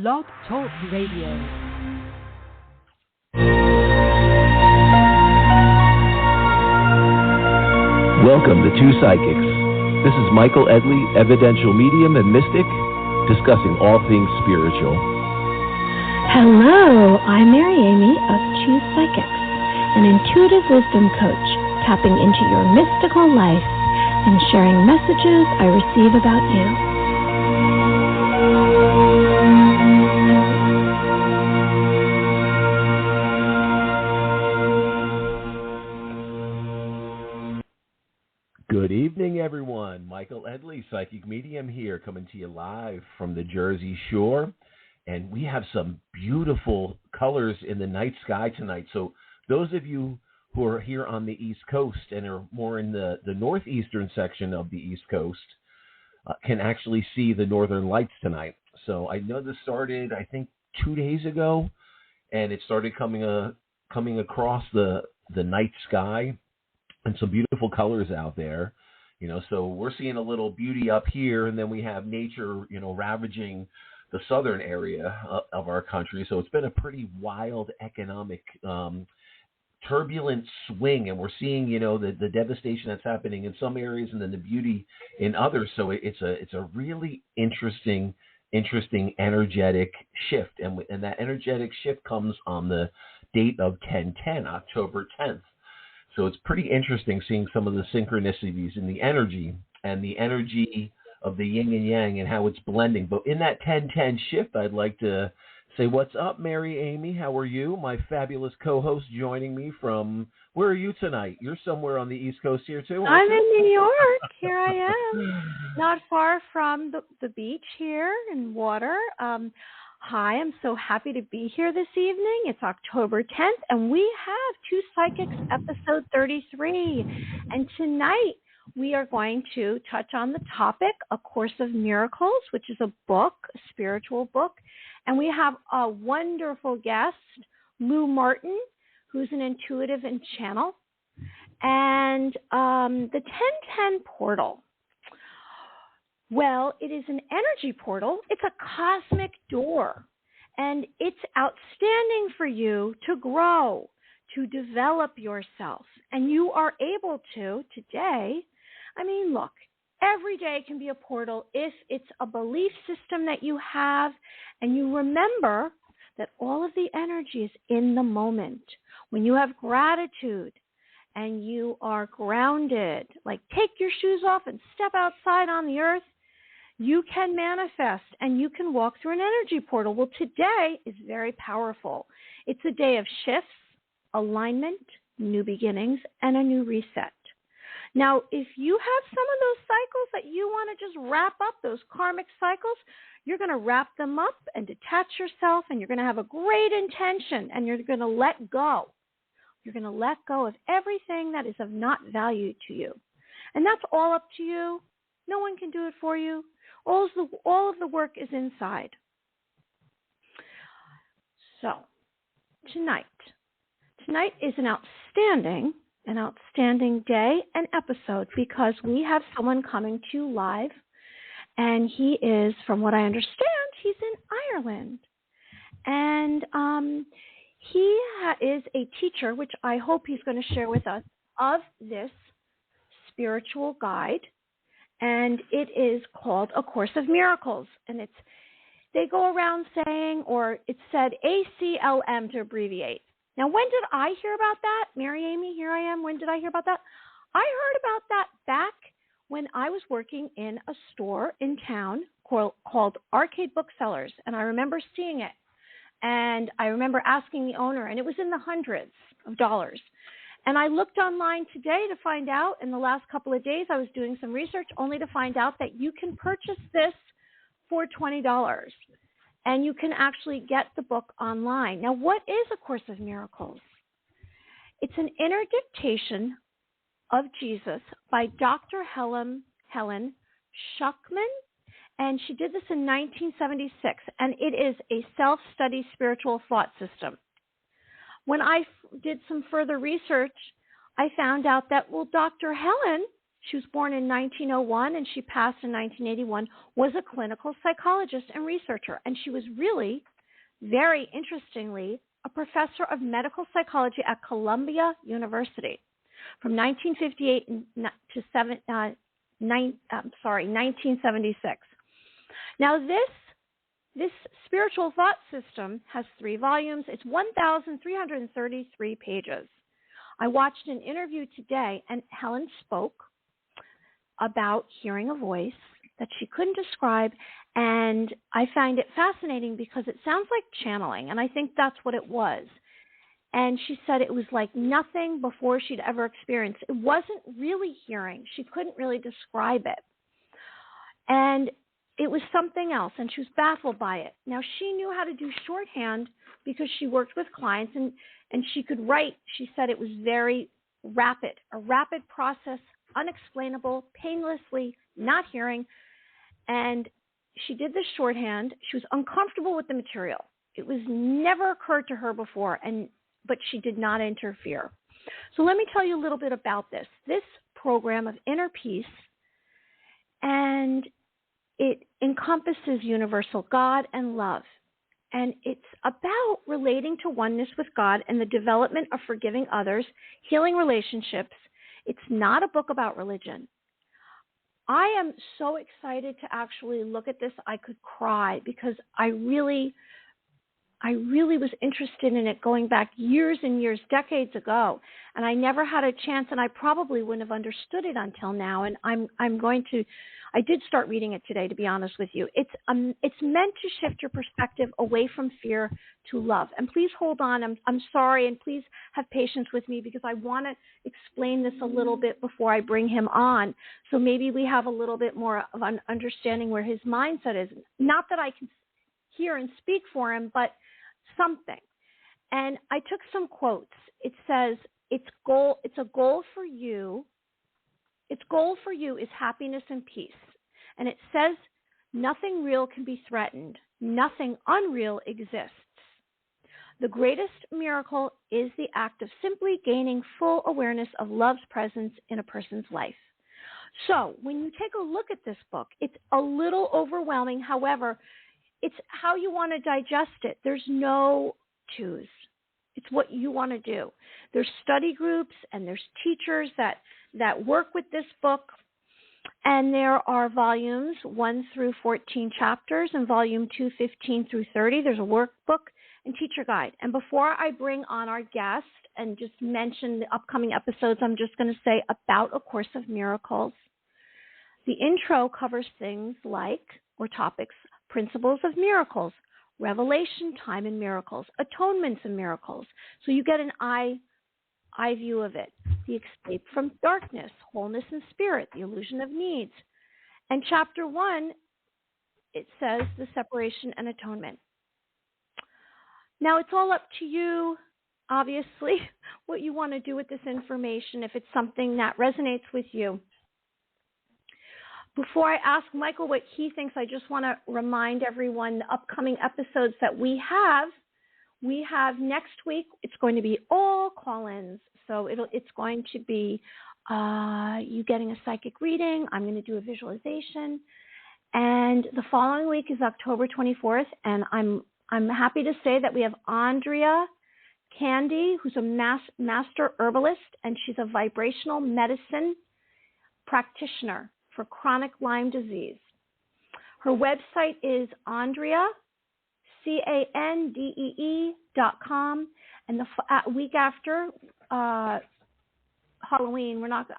Blog Talk Radio. Welcome to Two Psychics. This is Michael Edley, evidential medium and mystic, discussing all things spiritual. Hello, I'm Mary Amy of Two Psychics, an intuitive wisdom coach, tapping into your mystical life and sharing messages I receive about you. Good evening, everyone. Michael Edley, psychic medium here, coming to you live from the Jersey Shore. And we have some beautiful colors in the night sky tonight. So those of you who are here on the East Coast and are more in the northeastern section of the East Coast can actually see the northern lights tonight. So I know this started, I think, 2 days ago, and it started coming across the night sky. And some beautiful colors out there, so we're seeing a little beauty up here, and then we have nature, ravaging the southern area of our country. So it's been a pretty wild economic, turbulent swing, and we're seeing, the devastation that's happening in some areas and then the beauty in others. So it's a really interesting energetic shift. And that energetic shift comes on the date of 10/10, October 10th. So it's pretty interesting seeing some of the synchronicities in the energy and the energy of the yin and yang and how it's blending. But in that 10/10 shift, I'd like to say, what's up, Mary Amy? How are you? My fabulous co-host joining me from, where are you tonight? You're somewhere on the East Coast here too, aren't I'm you? in New York. Here I am. Not far from the beach here and water. Hi, I'm so happy to be here this evening. It's October 10th, and we have Two Psychics, episode 33. And tonight, we are going to touch on the topic, A Course of Miracles, which is a book, a spiritual book. And we have a wonderful guest, Lou Martin, who's an intuitive and channel. And the 1010 portal. Well, it is an energy portal. It's a cosmic door, and it's outstanding for you to grow, to develop yourself. And you are able to today. Look, every day can be a portal if it's a belief system that you have, and you remember that all of the energy is in the moment. When you have gratitude, and you are grounded, like take your shoes off and step outside on the earth, you can manifest and you can walk through an energy portal. Well, today is very powerful. It's a day of shifts, alignment, new beginnings, and a new reset. Now, if you have some of those cycles that you want to just wrap up, those karmic cycles, you're going to wrap them up and detach yourself, and you're going to have a great intention, and you're going to let go. You're going to let go of everything that is of not value to you. And that's all up to you. No one can do it for you. All of the work is inside. So, tonight is an outstanding day and episode because we have someone coming to you live, and he is, from what I understand, he's in Ireland. And he is a teacher, which I hope he's going to share with us, of this spiritual guide. And it is called A Course of Miracles. And they go around saying, or it's said ACLM to abbreviate. Now, when did I hear about that? Mary Amy, here I am. When did I hear about that? I heard about that back when I was working in a store in town called Arcade Booksellers. And I remember seeing it. And I remember asking the owner, and it was in the hundreds of dollars. And I looked online today to find out, in the last couple of days, I was doing some research only to find out that you can purchase this for $20. And you can actually get the book online. Now, what is A Course of Miracles? It's an inner dictation of Jesus by Dr. Helen Schuckman. And she did this in 1976. And it is a self-study spiritual thought system. When I did some further research, I found out that, Dr. Helen, She was born in 1901 and she passed in 1981, was a clinical psychologist and researcher. And she was really, very interestingly, a professor of medical psychology at Columbia University from 1958 to 1976. Now, this spiritual thought system has 3 volumes. It's 1,333 pages. I watched an interview today, and Helen spoke about hearing a voice that she couldn't describe, and I find it fascinating because it sounds like channeling, and I think that's what it was. And she said it was like nothing before she'd ever experienced. It wasn't really hearing. She couldn't really describe it. And it was something else, and she was baffled by it. Now, she knew how to do shorthand because she worked with clients, and she could write. She said it was very rapid, a rapid process, unexplainable, painlessly not hearing. And she did this shorthand. She was uncomfortable with the material. It was never occurred to her before, but she did not interfere. So let me tell you a little bit about this program of inner peace, and it encompasses universal God and love. And it's about relating to oneness with God and the development of forgiving others, healing relationships. It's not a book about religion. I am so excited to actually look at this. I could cry because I really was interested in it going back years and years, decades ago, and I never had a chance, and I probably wouldn't have understood it until now. And I did start reading it today, to be honest with you. It's meant to shift your perspective away from fear to love. And please hold on. I'm sorry, and please have patience with me because I want to explain this a little bit before I bring him on. So maybe we have a little bit more of an understanding where his mindset is. Not that I can hear and speak for him, but something. And I took some quotes. It says, its goal for you is happiness and peace. And it says, nothing real can be threatened. Nothing unreal exists. The greatest miracle is the act of simply gaining full awareness of love's presence in a person's life. So when you take a look at this book, it's a little overwhelming. However, it's how you want to digest it. There's no choose. It's what you want to do. There's study groups and there's teachers that work with this book. And there are volumes 1 through 14 chapters, and volume 2, 15 through 30. There's a workbook and teacher guide. And before I bring on our guest and just mention the upcoming episodes, I'm just going to say about A Course of Miracles. The intro covers things like, or topics, principles of miracles, revelation time in miracles, atonements in miracles. So you get an eye view of it. The escape from darkness, wholeness and spirit, the illusion of needs. And chapter 1, it says the separation and atonement. Now it's all up to you, obviously, what you want to do with this information, if it's something that resonates with you. Before I ask Michael what he thinks, I just want to remind everyone the upcoming episodes that we have. We have next week, it's going to be all call-ins. So it's going to be you getting a psychic reading. I'm going to do a visualization. And the following week is October 24th. And I'm happy to say that we have Andrea Candy, who's a master herbalist, and she's a vibrational medicine practitioner for chronic Lyme disease. Her website is Andrea, CANDEE.com. And the week after Halloween,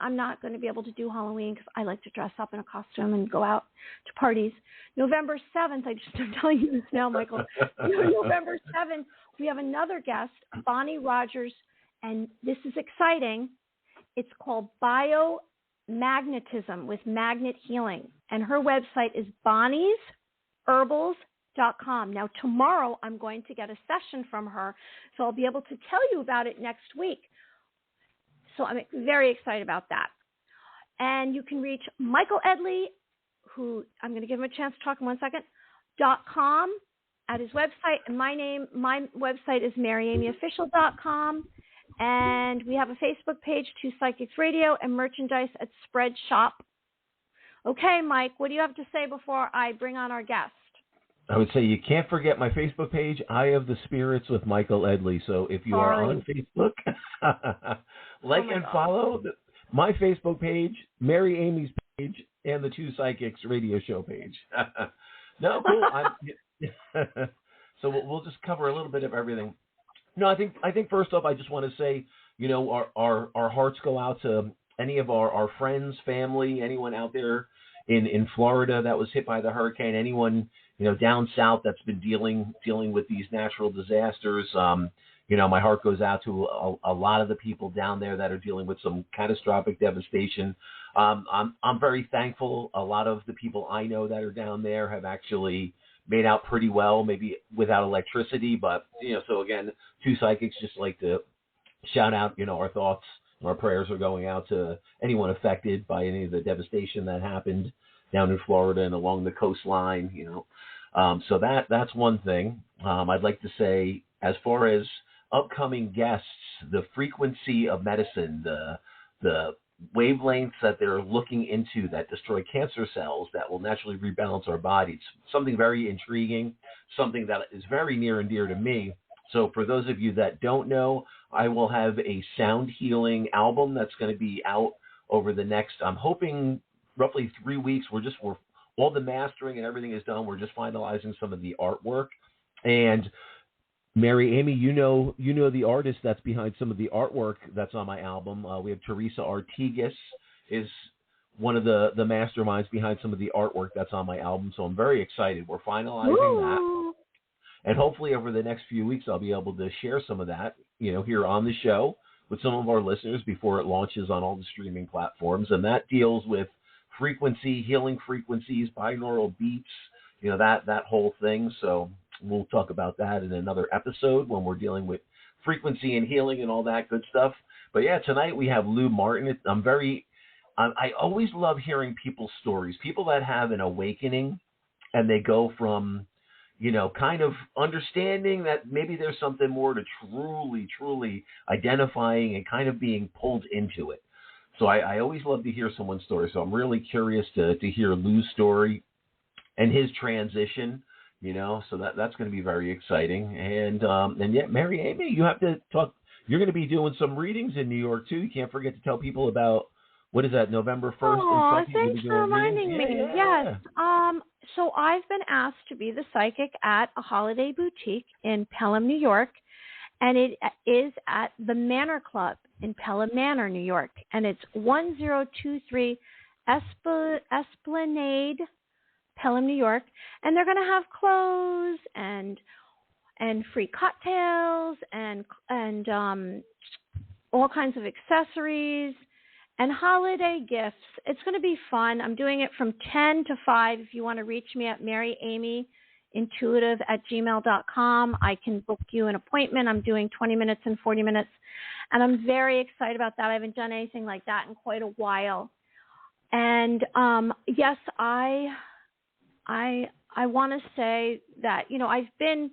I'm not going to be able to do Halloween because I like to dress up in a costume and go out to parties. November 7th, I'm telling you this now, Michael. November 7th, we have another guest, Bonnie Rogers, and this is exciting. It's called Biomagnetism with Magnet Healing, and her website is bonniesherbals.com. Now, tomorrow I'm going to get a session from her, so I'll be able to tell you about it next week. So I'm very excited about that. And you can reach Michael Edley, who I'm going to give him a chance to talk in 1 second, .com at his website. And my website is maryamyofficial.com. And we have a Facebook page, Two Psychics Radio, and merchandise at Spread Shop. Okay, Mike, what do you have to say before I bring on our guest? I would say you can't forget my Facebook page, Eye of the Spirits with Michael Edley. So if you are on Facebook, and follow my Facebook page, Mary Amy's page, and the Two Psychics Radio Show page. No, cool. So we'll just cover a little bit of everything. No, I think first off, I just want to say, our hearts go out to any of our friends, family, anyone out there in Florida that was hit by the hurricane, anyone, down south that's been dealing with these natural disasters. My heart goes out to a lot of the people down there that are dealing with some catastrophic devastation. I'm very thankful. A lot of the people I know that are down there have actually made out pretty well, maybe without electricity, but, so again, Two Psychics just like to shout out, our thoughts, our prayers are going out to anyone affected by any of the devastation that happened down in Florida and along the coastline, So that's one thing. I'd like to say, as far as upcoming guests, the frequency of medicine, the wavelengths that they're looking into that destroy cancer cells that will naturally rebalance our bodies. Something very intriguing, something that is very near and dear to me. So for those of you that don't know, I will have a sound healing album that's going to be out over the next, I'm hoping, roughly 3 weeks. We're all the mastering and everything is done. We're just finalizing some of the artwork. And Mary Amy, you know the artist that's behind some of the artwork that's on my album. We have Teresa Artigas is one of the masterminds behind some of the artwork that's on my album. So I'm very excited. We're finalizing that. And hopefully over the next few weeks, I'll be able to share some of that, here on the show with some of our listeners before it launches on all the streaming platforms. And that deals with frequency, healing frequencies, binaural beats, that whole thing. So we'll talk about that in another episode when we're dealing with frequency and healing and all that good stuff. But yeah, tonight we have Lou Martin. I always love hearing people's stories, people that have an awakening and they go from, kind of understanding that maybe there's something more to truly identifying and kind of being pulled into it. So I always love to hear someone's story. So I'm really curious to hear Lou's story and his transition, so that's going to be very exciting. And yeah, Mary Amy, you have to talk. You're going to be doing some readings in New York too. You can't forget to tell people about, what is that, November 1st? Oh, thanks for reminding me. Yes. So I've been asked to be the psychic at a holiday boutique in Pelham, New York, and it is at the Manor Club in Pelham Manor, New York, and it's 1023 Esplanade, Pelham, New York, and they're going to have clothes and free cocktails and all kinds of accessories and holiday gifts. It's going to be fun. I'm doing it from 10 to 5. If you want to reach me at maryamyintuitive@gmail.com, I can book you an appointment. I'm doing 20 minutes and 40 minutes, and I'm very excited about that. I haven't done anything like that in quite a while. And yes, I want to say that, I've been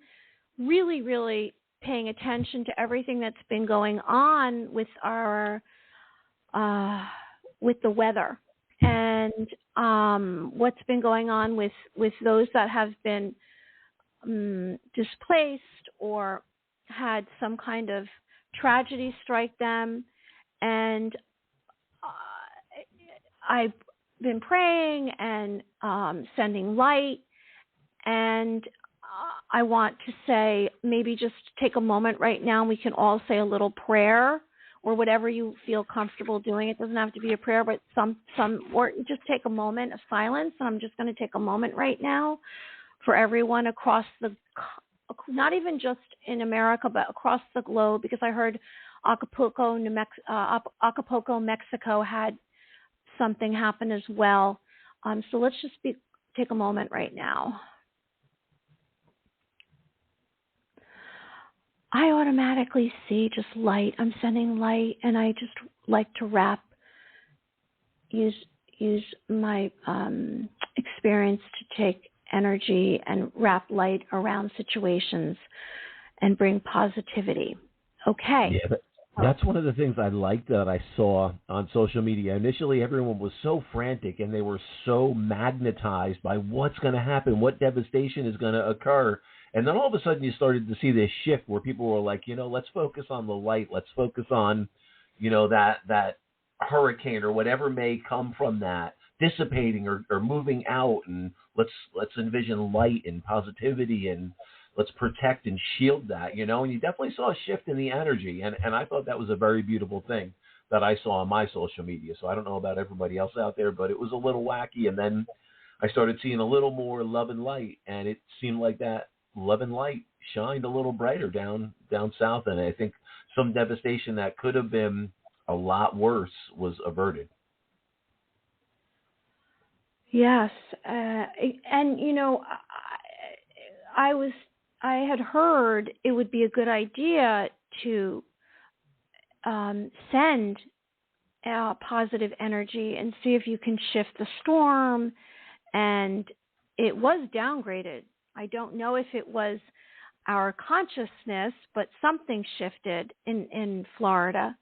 really, really paying attention to everything that's been going on with with the weather and what's been going on with those that have been displaced or had some kind of tragedy strike them. And I've been praying and sending light. And I want to say, maybe just take a moment right now. We can all say a little prayer, or whatever you feel comfortable doing. It doesn't have to be a prayer, but or just take a moment of silence. And I'm just going to take a moment right now for everyone across not even just in America, but across the globe, because I heard Acapulco, Mexico had something happen as well. So let's just take a moment right now. I automatically see just light. I'm sending light, and I just like to use my experience to take energy and wrap light around situations and bring positivity. Okay. Yeah, That's one of the things I liked that I saw on social media. Initially, everyone was so frantic and they were so magnetized by what's going to happen, what devastation is going to occur. And then all of a sudden you started to see this shift where people were like, let's focus on the light. Let's focus on, that hurricane or whatever may come from that dissipating or moving out. And let's envision light and positivity, and let's protect and shield that, and you definitely saw a shift in the energy. And I thought that was a very beautiful thing that I saw on my social media. So I don't know about everybody else out there, but it was a little wacky. And then I started seeing a little more love and light, and it seemed like that love and light shined a little brighter down south. And I think some devastation that could have been a lot worse was averted. Yes. And, I had heard it would be a good idea to send positive energy and see if you can shift the storm. And it was downgraded. I don't know if it was our consciousness, but something shifted in Florida.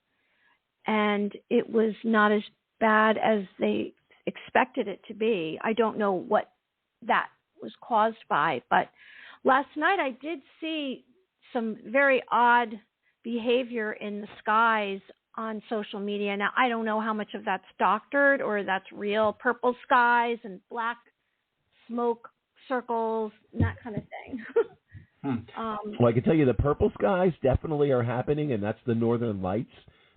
And it was not as bad as they expected it to be. I don't know what that was caused by, but last night I did see some very odd behavior in the skies on social media. Now, I don't know how much of that's doctored or that's real. Purple skies and black smoke circles and that kind of thing. Well, I can tell you the purple skies definitely are happening, and that's the northern lights.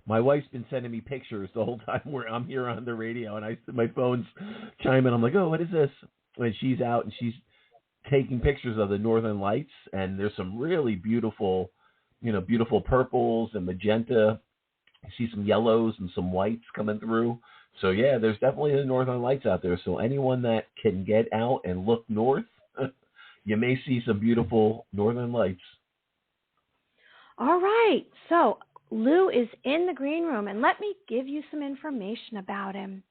My wife's been sending me pictures the whole time where I'm here on the radio, and my phone's chiming. I'm like, oh, what is this? And she's out, and she's taking pictures of the northern lights, and there's some really beautiful, beautiful purples and magenta. I see some yellows and some whites coming through. So, yeah, there's definitely the northern lights out there. So anyone that can get out and look north, you may see some beautiful northern lights. All right. So Lou is in the green room, and let me give you some information about him.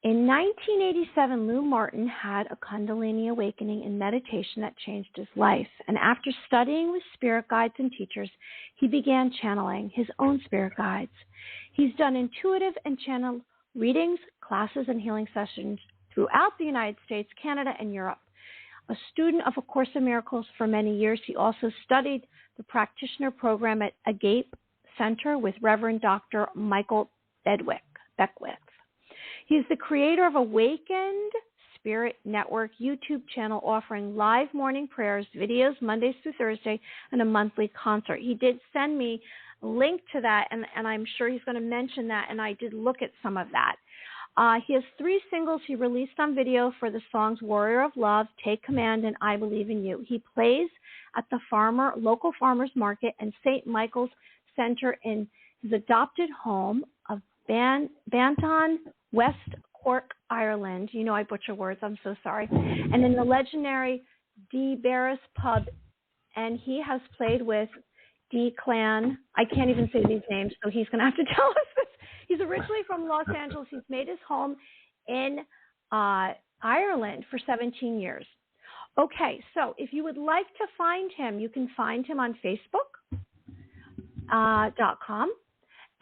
In 1987, Lou Martin had a Kundalini Awakening in meditation that changed his life. And after studying with spirit guides and teachers, he began channeling his own spirit guides. He's done intuitive and channel readings, classes, and healing sessions throughout the United States, Canada, and Europe. A student of A Course in Miracles for many years, he also studied the Practitioner Program at Agape Center with Reverend Dr. Michael Beckwith. He is the creator of Awakened Spirit Network YouTube channel offering live morning prayers, videos Mondays through Thursday, and a monthly concert. He did send me a link to that, and I'm sure he's going to mention that, and I did look at some of that. He has 3 singles he released on video for the songs Warrior of Love, Take Command, and I Believe in You. He plays at the local farmers market and St. Michael's Center in his adopted home of Banton, West Cork, Ireland. I butcher words, I'm so sorry. And in the legendary D. Barris pub, and he has played with D. Clan. I can't even say these names, so he's going to have to tell us this. He's originally from Los Angeles. He's made his home in Ireland for 17 years. Okay, so if you would like to find him, you can find him on Facebook.com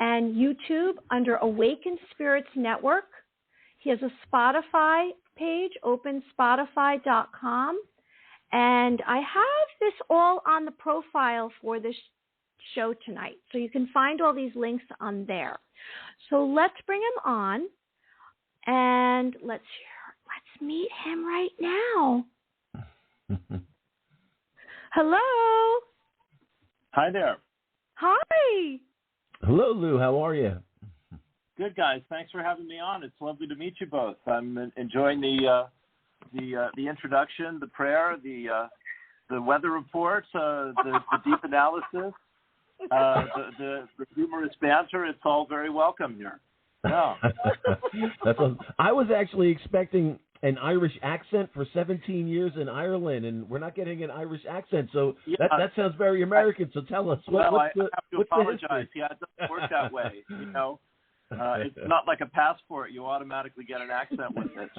and YouTube under Awakened Spirits Network. He has a Spotify page, openspotify.com. And I have this all on the profile for this show tonight. So you can find all these links on there. So let's bring him on and let's meet him right now. Hello. Hi there. Hi. Hello, Lou. How are you? Good, guys. Thanks for having me on. It's lovely to meet you both. I'm enjoying the introduction, the prayer, the weather reports, the deep analysis, the humorous banter. It's all very welcome here. Yeah. That's awesome. I was actually expecting an Irish accent for 17 years in Ireland, and we're not getting an Irish accent, so that sounds very American. So tell us, I have to apologize. Yeah, it doesn't work that way. It's not like a passport. You automatically get an accent with it.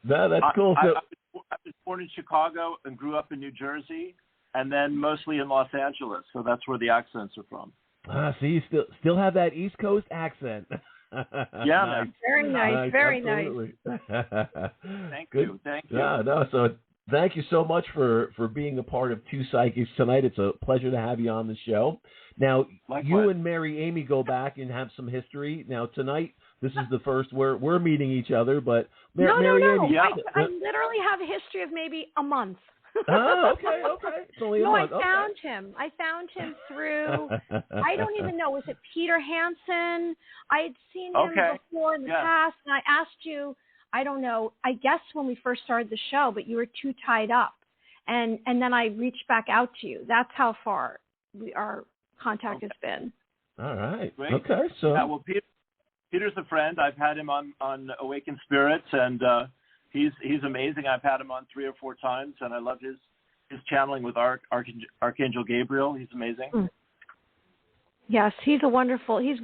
No, that's cool. I was born in Chicago and grew up in New Jersey, and then mostly in Los Angeles. So that's where the accents are from. So you still have that East Coast accent. Yeah, nice. Very nice, very absolutely. nice. Thank Good. you. Thank you. Yeah, no, so thank you so much for being a part of Two Psychics tonight. It's a pleasure to have you on the show. Now, Likewise. you and Mary Amy go back and have some history. Now, tonight, this is the first we're meeting each other, but Mary Amy. Yeah. I literally have a history of maybe a month. Oh, okay. It's only a month. I found him through, I don't even know, was it Peter Hansen? I had seen him before in the past, and I asked you, I don't know, I guess when we first started the show, but you were too tied up. And then I reached back out to you. That's how far our contact has been. All right. Great. Okay. So, well, Peter's a friend. I've had him on Awakened Spirits, and he's amazing. I've had him on 3 or 4 times, and I love his channeling with Archangel Gabriel. He's amazing. Yes, he's wonderful. He's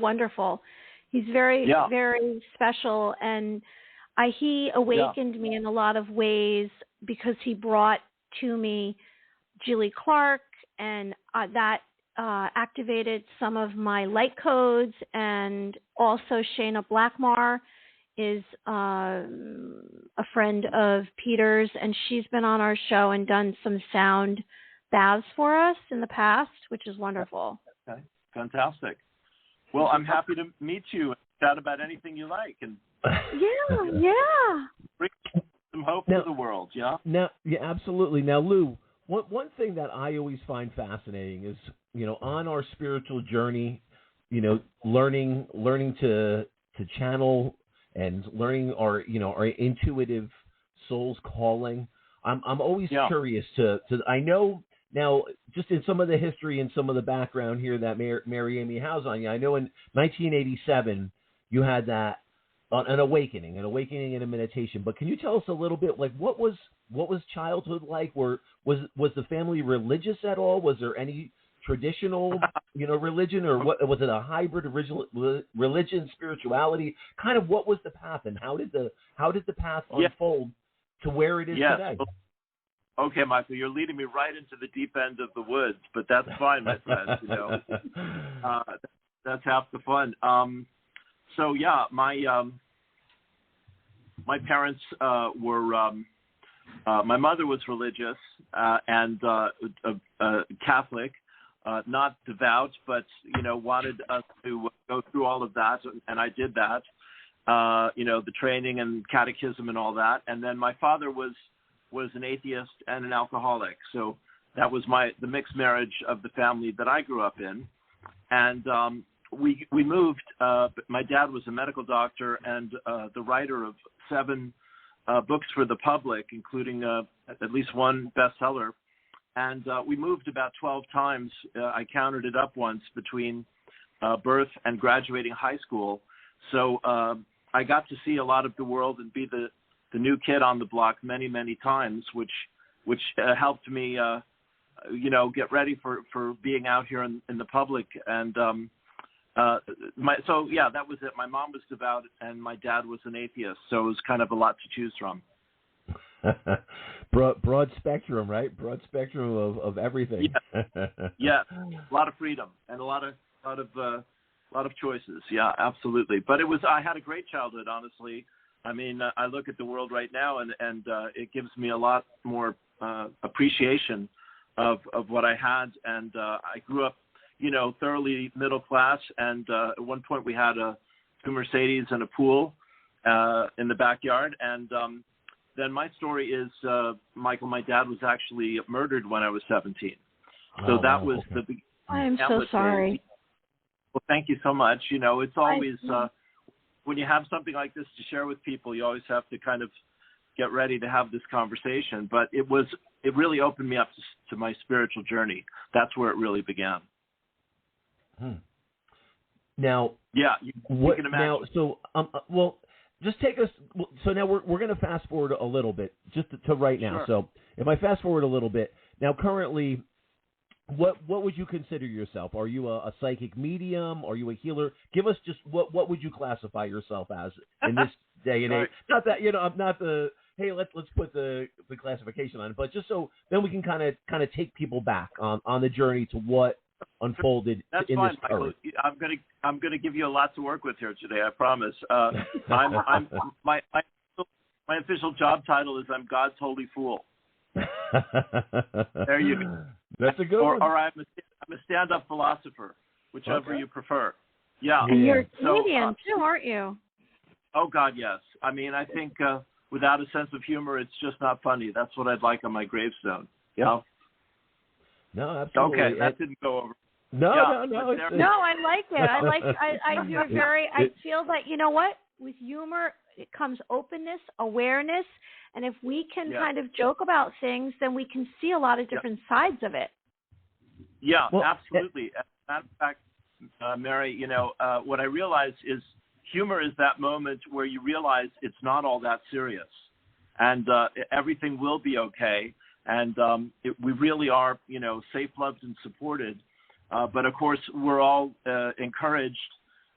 very, very special, and he awakened me in a lot of ways because he brought to me Julie Clark, and that activated some of my light codes, and also Shayna Blackmar is a friend of Peter's, and she's been on our show and done some sound baths for us in the past, which is wonderful. Okay, fantastic. Well, I'm happy to meet you and chat about anything you like, and bring some hope to the world. Yeah, absolutely. Now, Lou, one thing that I always find fascinating is, on our spiritual journey, learning to channel and learning our intuitive soul's calling. I'm always curious to I know now, just in some of the history and some of the background here that Mary Amy has on you. I know in 1987 you had that an awakening and a meditation. But can you tell us a little bit, like what was childhood like? Was the family religious at all? Was there any traditional, religion, or what was it? A hybrid religion, spirituality? Kind of what was the path, and how did the path unfold to where it is today? Okay, Michael, you're leading me right into the deep end of the woods, but that's fine, my friend. That's half the fun. So yeah, my parents were. My mother was religious and Catholic. Not devout, but wanted us to go through all of that, and I did that. The training and catechism and all that. And then my father was an atheist and an alcoholic, so that was the mixed marriage of the family that I grew up in. And we moved. My dad was a medical doctor and the writer of 7 books for the public, including at least one bestseller. And we moved about 12 times. I counted it up once between birth and graduating high school. So I got to see a lot of the world and be the new kid on the block many, many times, which helped me, get ready for being out here in the public. And that was it. My mom was devout and my dad was an atheist. So it was kind of a lot to choose from. broad spectrum, right? Broad spectrum of everything. Yeah, a lot of freedom and a lot of choices. Yeah, absolutely. But I had a great childhood, honestly. I mean, I look at the world right now, and it gives me a lot more appreciation of what I had. And I grew up, thoroughly middle class. And at one point, we had 2 Mercedes and a pool in the backyard. And then my story is, Michael, my dad was actually murdered when I was 17. So that was the beginning. I am so sorry. Well, thank you so much. It's always when you have something like this to share with people, you always have to kind of get ready to have this conversation. But it really opened me up to my spiritual journey. That's where it really began. Now, you can imagine. Now, just take us. So now we're going to fast forward a little bit, just to right now. Sure. So if I fast forward a little bit, now currently, what would you consider yourself? Are you a psychic medium? Are you a healer? Give us just what would you classify yourself as in this day and age? Not that I'm not the hey, let's put the classification on it, but just so then we can kind of take people back on the journey to what unfolded That's in fine, this Michael. current. I'm gonna give you a lot to work with here today. I promise. I'm my official job title is I'm God's holy fool. There you go. That's a good one. Or I'm a stand-up philosopher, whichever you prefer. Yeah. And you're a So, comedian too, aren't you? Oh God, yes. I mean, I think without a sense of humor, it's just not funny. That's what I'd like on my gravestone. Yeah. You know? No, absolutely. Okay, that didn't go over. No. No, I like it. I feel that, you know what? With humor, it comes openness, awareness, and if we can kind of joke about things, then we can see a lot of different sides of it. Yeah, well, absolutely. As a matter of fact, Mary, you know, what I realize is humor is that moment where you realize it's not all that serious, and everything will be okay, and we really are, you know, safe, loved, and supported. But of course, we're all encouraged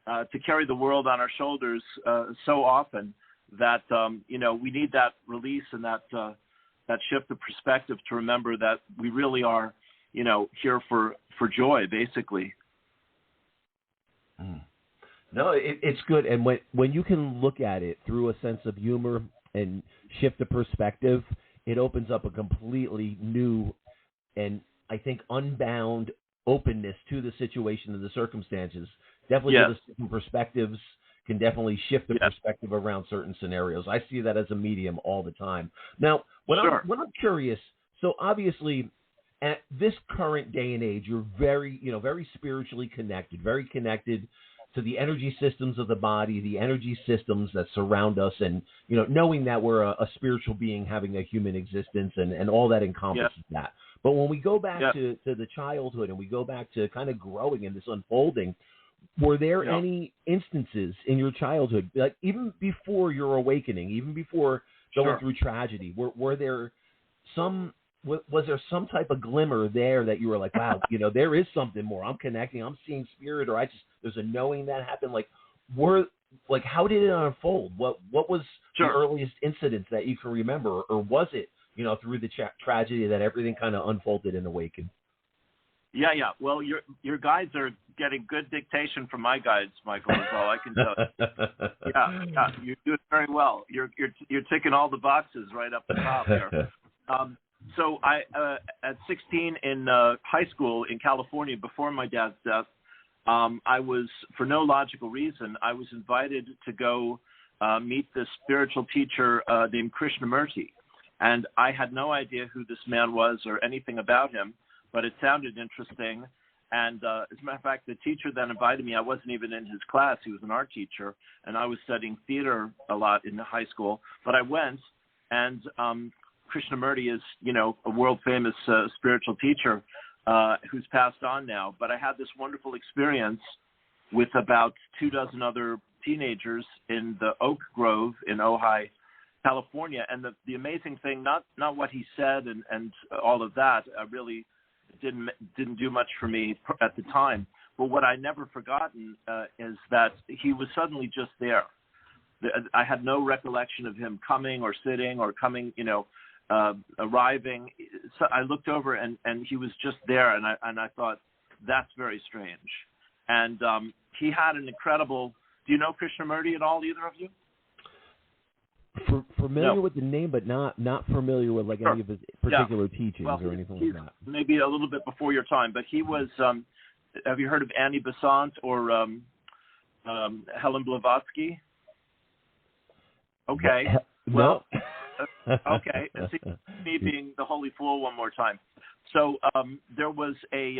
to carry the world on our shoulders so often that you know, we need that release and that shift of perspective to remember that we really are, you know, here for joy, basically. No, it's good, and when you can look at it through a sense of humor and shift the perspective, it opens up a completely new and I think unbound openness to the situation and the circumstances. Definitely give us different perspectives, can definitely shift the perspective around certain scenarios. I see that as a medium all the time. Now, when I'm curious, so obviously at this current day and age, you're very spiritually connected, very connected to the energy systems of the body, the energy systems that surround us, and, you know, knowing that we're a spiritual being having a human existence and all that encompasses that. But when we go back to the childhood and we go back to kind of growing and this unfolding, were there any instances in your childhood, like even before your awakening, even before going through tragedy, were there was there some type of glimmer there that you were like, wow, you know, there is something more. I'm connecting. I'm seeing spirit, or there's a knowing that happened. Like, how did it unfold? What was the earliest incidents that you can remember, or was it, you know, through the tragedy that everything kind of unfolded and awakened? Yeah. Well, your guides are getting good dictation from my guides, Michael, as well. I can tell. Yeah, you're doing very well. You're ticking all the boxes right up the top here. So I, at 16 in high school in California, before my dad's death, I was, for no logical reason, I was invited to go meet this spiritual teacher named Krishnamurti. And I had no idea who this man was or anything about him, but it sounded interesting. And as a matter of fact, the teacher that invited me, I wasn't even in his class. He was an art teacher, and I was studying theater a lot in high school. But I went, and Krishnamurti is, you know, a world-famous spiritual teacher who's passed on now. But I had this wonderful experience with about 24 other teenagers in the Oak Grove in Ojai, California. And the amazing thing, not what he said and all of that, really didn't do much for me at the time. But what I never forgotten is that he was suddenly just there. I had no recollection of him coming or sitting or coming, you know, arriving. So I looked over and he was just there, and I thought, that's very strange. And he had an incredible. Do you know Krishnamurti at all, either of you? Familiar with the name, but not familiar with like any of his particular teachings or anything like that. Maybe a little bit before your time, but he was. Have you heard of Annie Besant or Helen Blavatsky? Okay. Well. Okay. See, me being the holy fool one more time. So there was a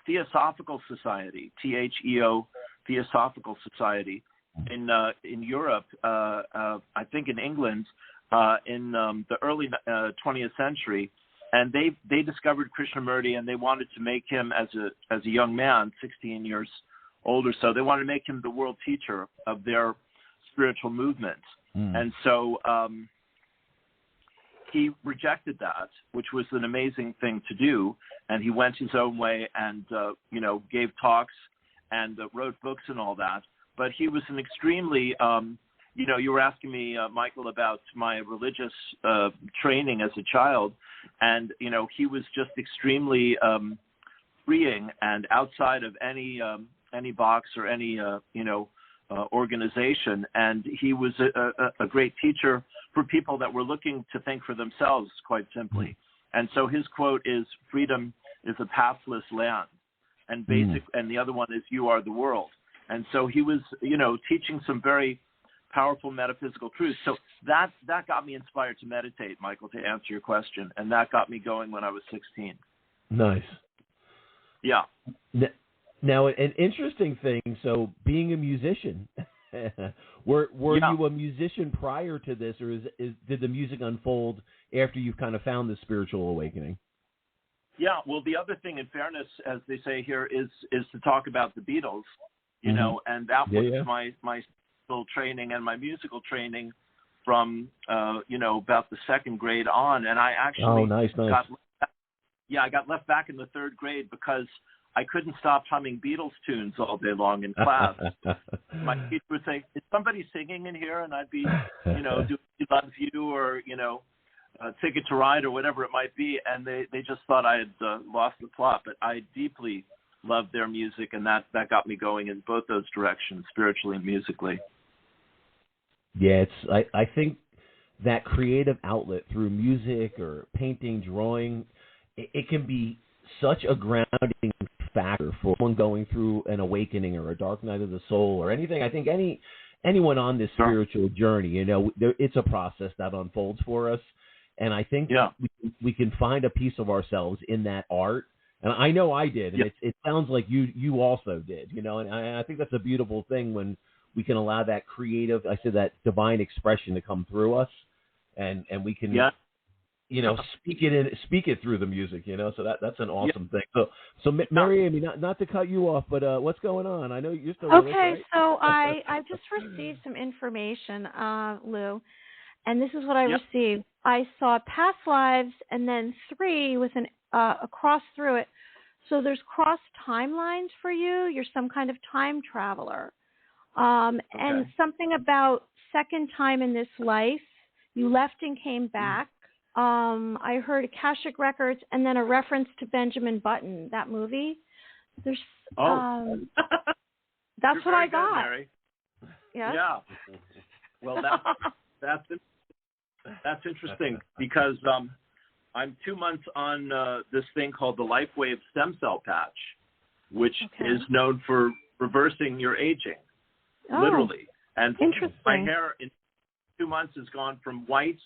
Theosophical Society, THEO Theosophical Society in Europe, I think in England, in the early 20th century, and they discovered Krishnamurti, and they wanted to make him as a young man, 16 years old or so. They wanted to make him the world teacher of their spiritual movement, and so he rejected that, which was an amazing thing to do, and he went his own way and you know, gave talks and wrote books and all that. But he was an extremely, you were asking me, Michael, about my religious training as a child, and he was just extremely freeing and outside of any box or any organization, and he was a great teacher for people that were looking to think for themselves, quite simply. And so his quote is, "Freedom is a pathless land," and and the other one is, "You are the world." And so he was, teaching some very powerful metaphysical truths. So that got me inspired to meditate, Michael, to answer your question, and that got me going when I was 16. Nice. Yeah. Now, an interesting thing. So, being a musician, were you a musician prior to this, or did the music unfold after you've kind of found the spiritual awakening? Yeah. Well, the other thing, in fairness, as they say here, is to talk about the Beatles. And that was my musical training and my musical training from about the second grade on, and I actually got left back in the third grade because I couldn't stop humming Beatles tunes all day long in class. My teacher would say, "Is somebody singing in here?" And I'd be, "Do We Love You," or, "Ticket to Ride," or whatever it might be. And they just thought I had lost the plot. But I deeply loved their music, and that got me going in both those directions, spiritually and musically. Yeah, I think that creative outlet through music or painting, drawing, it can be such a grounding factor for someone going through an awakening or a dark night of the soul or anything. I think anyone on this spiritual journey, it's a process that unfolds for us, and I think we can find a piece of ourselves in that art. And I know I did, and it sounds like you also did, and I think that's a beautiful thing when we can allow that creative, that divine expression to come through us, and we can speak it through the music, so that's an awesome thing. So Mary Amy, not to cut you off, but what's going on? I know you're still with us, right? So I just received some information, Lou, and this is what I received. I saw past lives and then 3 with a cross through it. So there's cross timelines for you. You're some kind of time traveler. And something about second time in this life, you left and came back. I heard Akashic Records and then a reference to Benjamin Button, that movie. There's that's what I got. Good, Mary. Yeah. Well, that's interesting because I'm 2 months on this thing called the LifeWave stem cell patch, which is known for reversing your aging, literally. And my hair in 2 months has gone from white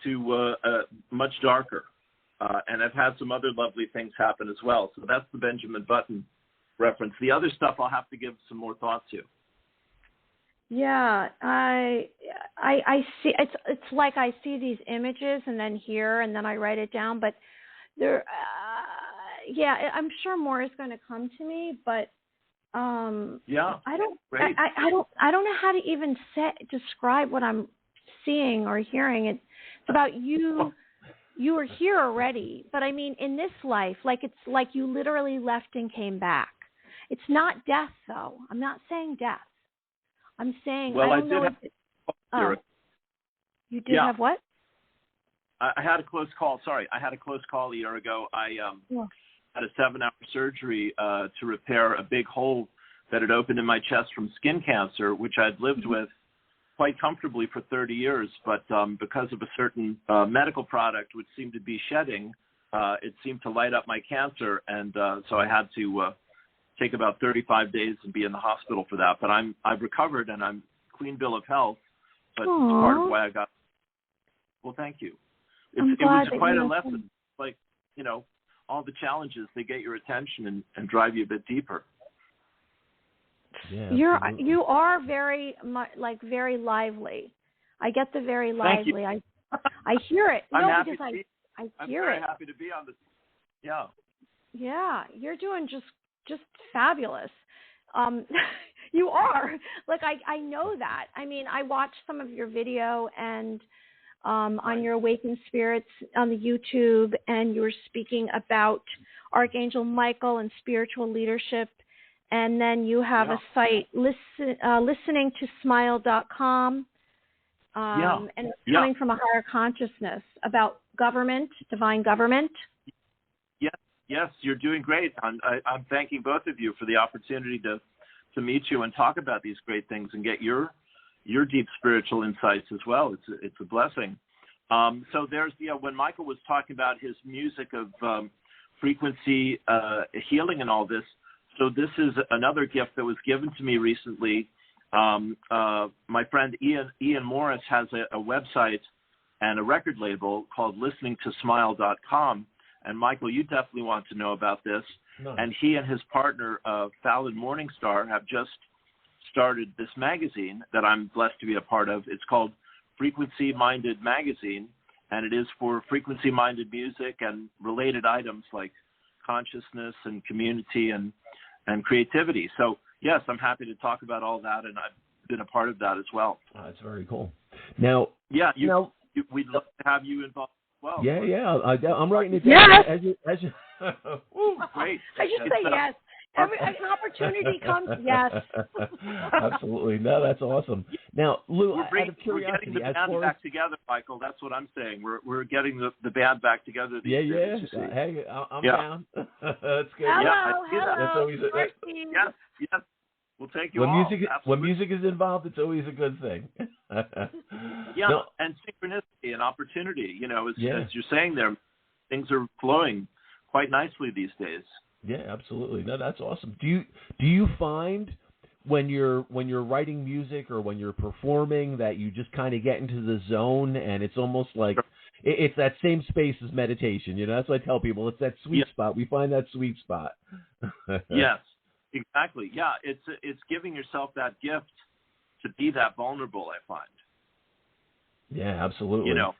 to much darker. And I've had some other lovely things happen as well. So that's the Benjamin Button reference. The other stuff I'll have to give some more thought to. Yeah, I see. It's like I see these images and then hear and then I write it down. But there, I'm sure more is going to come to me. But I don't know how to even describe what I'm seeing or hearing. It's about you. You were here already, but I mean, in this life, it's like you literally left and came back. It's not death, though. I'm not saying death. I'm saying you did have what? I had a close call. Sorry, I had a close call a year ago. I had a 7-hour surgery to repair a big hole that had opened in my chest from skin cancer, which I'd lived with quite comfortably for 30 years. But because of a certain medical product which seemed to be shedding, it seemed to light up my cancer. And so I had to take about 35 days and be in the hospital for that. But I've recovered and I'm clean bill of health. But it's part of why I got. Well, thank you. It was quite a lesson. All the challenges, they get your attention and drive you a bit deeper. Yeah, you are very very lively. I get the very lively. I hear it. I'm happy because I hear I'm very happy to be on this. Yeah. Yeah, you're doing just fabulous. You are. I know that. I mean, I watched some of your video and on your Awakened Spirits on the YouTube, and you were speaking about Archangel Michael and spiritual leadership. And then you have a site, listeningtosmile.com. And it's coming from a higher consciousness about government, divine government. Yes, you're doing great. I'm thanking both of you for the opportunity to meet you and talk about these great things and get your deep spiritual insights as well. It's a blessing. So there's when Michael was talking about his music of frequency healing and all this. So this is another gift that was given to me recently. My friend Ian Morris has a website and a record label called listeningtosmile.com. And Michael, you definitely want to know about this. No. And he and his partner, Fallon Morningstar, have just started this magazine that I'm blessed to be a part of. It's called Frequency Minded Magazine, and it is for frequency-minded music and related items like consciousness and community and creativity. So, yes, I'm happy to talk about all that, and I've been a part of that as well. Oh, that's very cool. Now, we'd love to have you involved as well. Yeah. I'm writing it down. Yes. As you Great. I should say yes. Every an opportunity comes, yes. Absolutely. No, that's awesome. Now, Lou, out of curiosity, we're getting the band back together, Michael. That's what I'm saying. We're getting the band back together. These days, Hey, I'm down. That's good. Hello. That's always yes. We'll take you when music is involved, it's always a good thing. And synchronicity and opportunity. As you're saying there, things are flowing quite nicely these days. Yeah, absolutely. No, that's awesome. Do you find when you're writing music or when you're performing that you just kind of get into the zone and it's almost like it's that same space as meditation? That's what I tell people. It's that sweet spot. We find that sweet spot. Yes, exactly. Yeah, it's giving yourself that gift to be that vulnerable, I find. Yeah, absolutely. Yeah,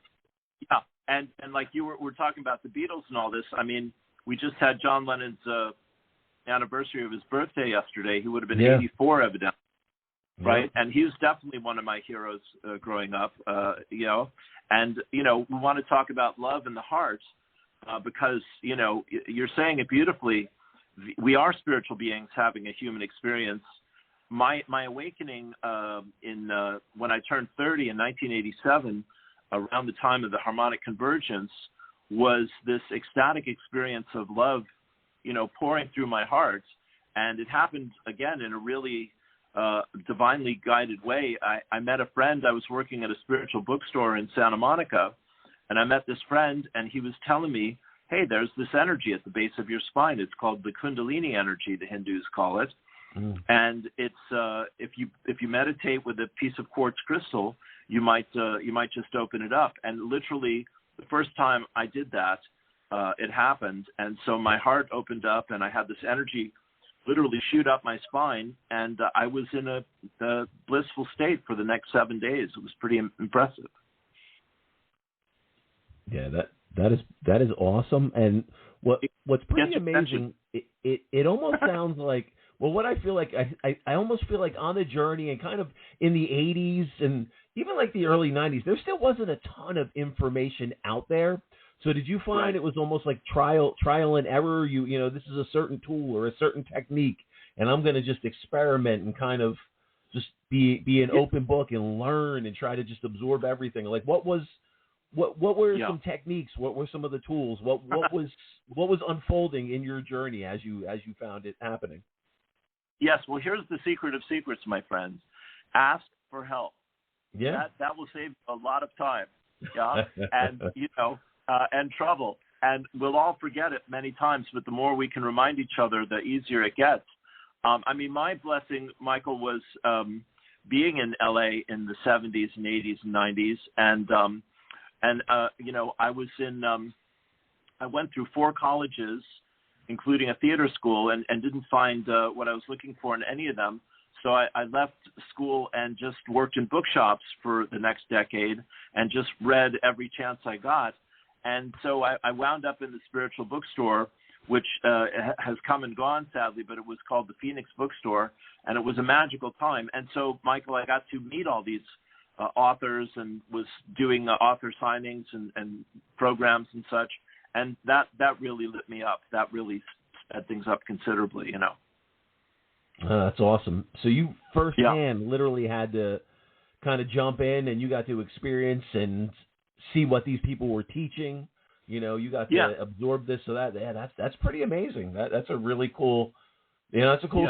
and like we're talking about the Beatles and all this. I mean, we just had John Lennon's anniversary of his birthday yesterday. He would have been 84, evidently, right? And he was definitely one of my heroes growing up, And, we want to talk about love in the heart because, you're saying it beautifully. We are spiritual beings having a human experience. My awakening when I turned 30 in 1987, around the time of the harmonic convergence, was this ecstatic experience of love, pouring through my heart. And it happened, again, in a really divinely guided way. I met a friend. I was working at a spiritual bookstore in Santa Monica, and I met this friend, and he was telling me, hey, there's this energy at the base of your spine. It's called the Kundalini energy, the Hindus call it. And it's if you meditate with a piece of quartz crystal, you might just open it up. And literally, the first time I did that, it happened. And so my heart opened up and I had this energy literally shoot up my spine. And I was in a blissful state for the next 7 days. It was pretty impressive. Yeah, that is awesome. And what's pretty amazing, it almost sounds like, well, what I feel like, I almost feel like on the journey and kind of in the 80s and even like the early 90s, there still wasn't a ton of information out there. So did you find it was almost like trial and error? This is a certain tool or a certain technique, and I'm going to just experiment and kind of just be an open book and learn and try to just absorb everything. Like what were some techniques? What were some of the tools? What was unfolding in your journey as you found it happening? Yes. Well, here's the secret of secrets, my friends. Ask for help. Yeah. That will save a lot of time. Yeah. And, and trouble. And we'll all forget it many times, but the more we can remind each other, the easier it gets. My blessing, Michael, was being in LA in the 70s and 80s and 90s. And I was I went through 4 colleges, including a theater school, and didn't find what I was looking for in any of them. So I left school and just worked in bookshops for the next decade and just read every chance I got. And so I wound up in the spiritual bookstore, which has come and gone, sadly, but it was called the Phoenix Bookstore, and it was a magical time. And so, Michael, I got to meet all these authors and was doing author signings and programs and such. And that really lit me up. That really sped things up considerably, That's awesome. So you firsthand literally had to kind of jump in, and you got to experience and see what these people were teaching. You know, you got to absorb this. So that's pretty amazing. That's a really cool, that's a cool